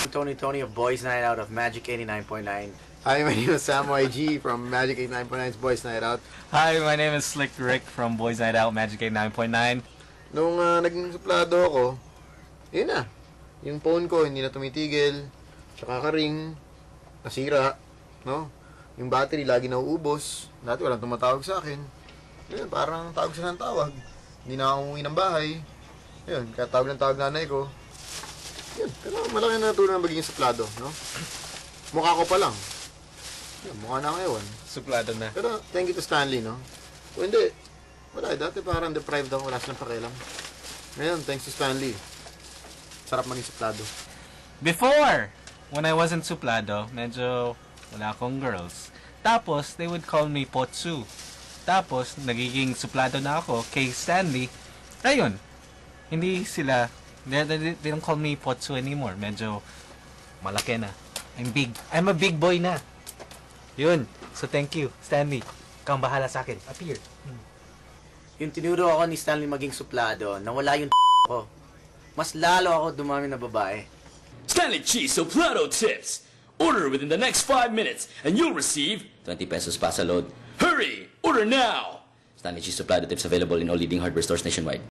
Tony of Boys Night Out of Magic 89.9. Hi, my name is Sam YG from Magic 89.9's Boys Night Out. Hi, my name is Slick Rick from Boys Night Out, Magic 89.9. Nung naging suplado ako, yun na. Yung phone ko hindi na tumitigil, tsaka ka-ring, nasira, no? Yung battery lagi nauubos. Dati walang tumatawag sa akin. Yun, parang tawag siya ng tawag. Hindi na ako umuwi ng bahay. Yun, kaya tawag ng tawag nanay ko. Yun, pero malaki na natulong na magiging suplado, no? Mukha ko pa lang. Yun, mukha na ako ewan. Suplado na. Pero thank you to Stanley, no? Kung hindi, wala. Dati parang deprived ako, wala silang pakialam. Ngayon, thanks to Stanley. Sarap maging suplado. Before, when I wasn't suplado, medyo wala akong girls. Tapos, they would call me Potsu. Tapos, nagiging suplado na ako kay Stanley. Ayun, hindi sila, they don't call me Potsu anymore. Medyo malaki na. I'm big. I'm a big boy na. Yun. So, thank you, Stanley. Ikaw ang bahala sa akin. Appear. Yung tinuro ako ni Stanley maging suplado, nawala yung ko. Mas lalo ako dumami na babae. Stanley Cheese Suplado Tips. Order within the next 5 minutes and you'll receive 20 pesos pa sa load. Hurry! Order now! Stanley Cheese Suplado Tips available in all leading hardware stores nationwide.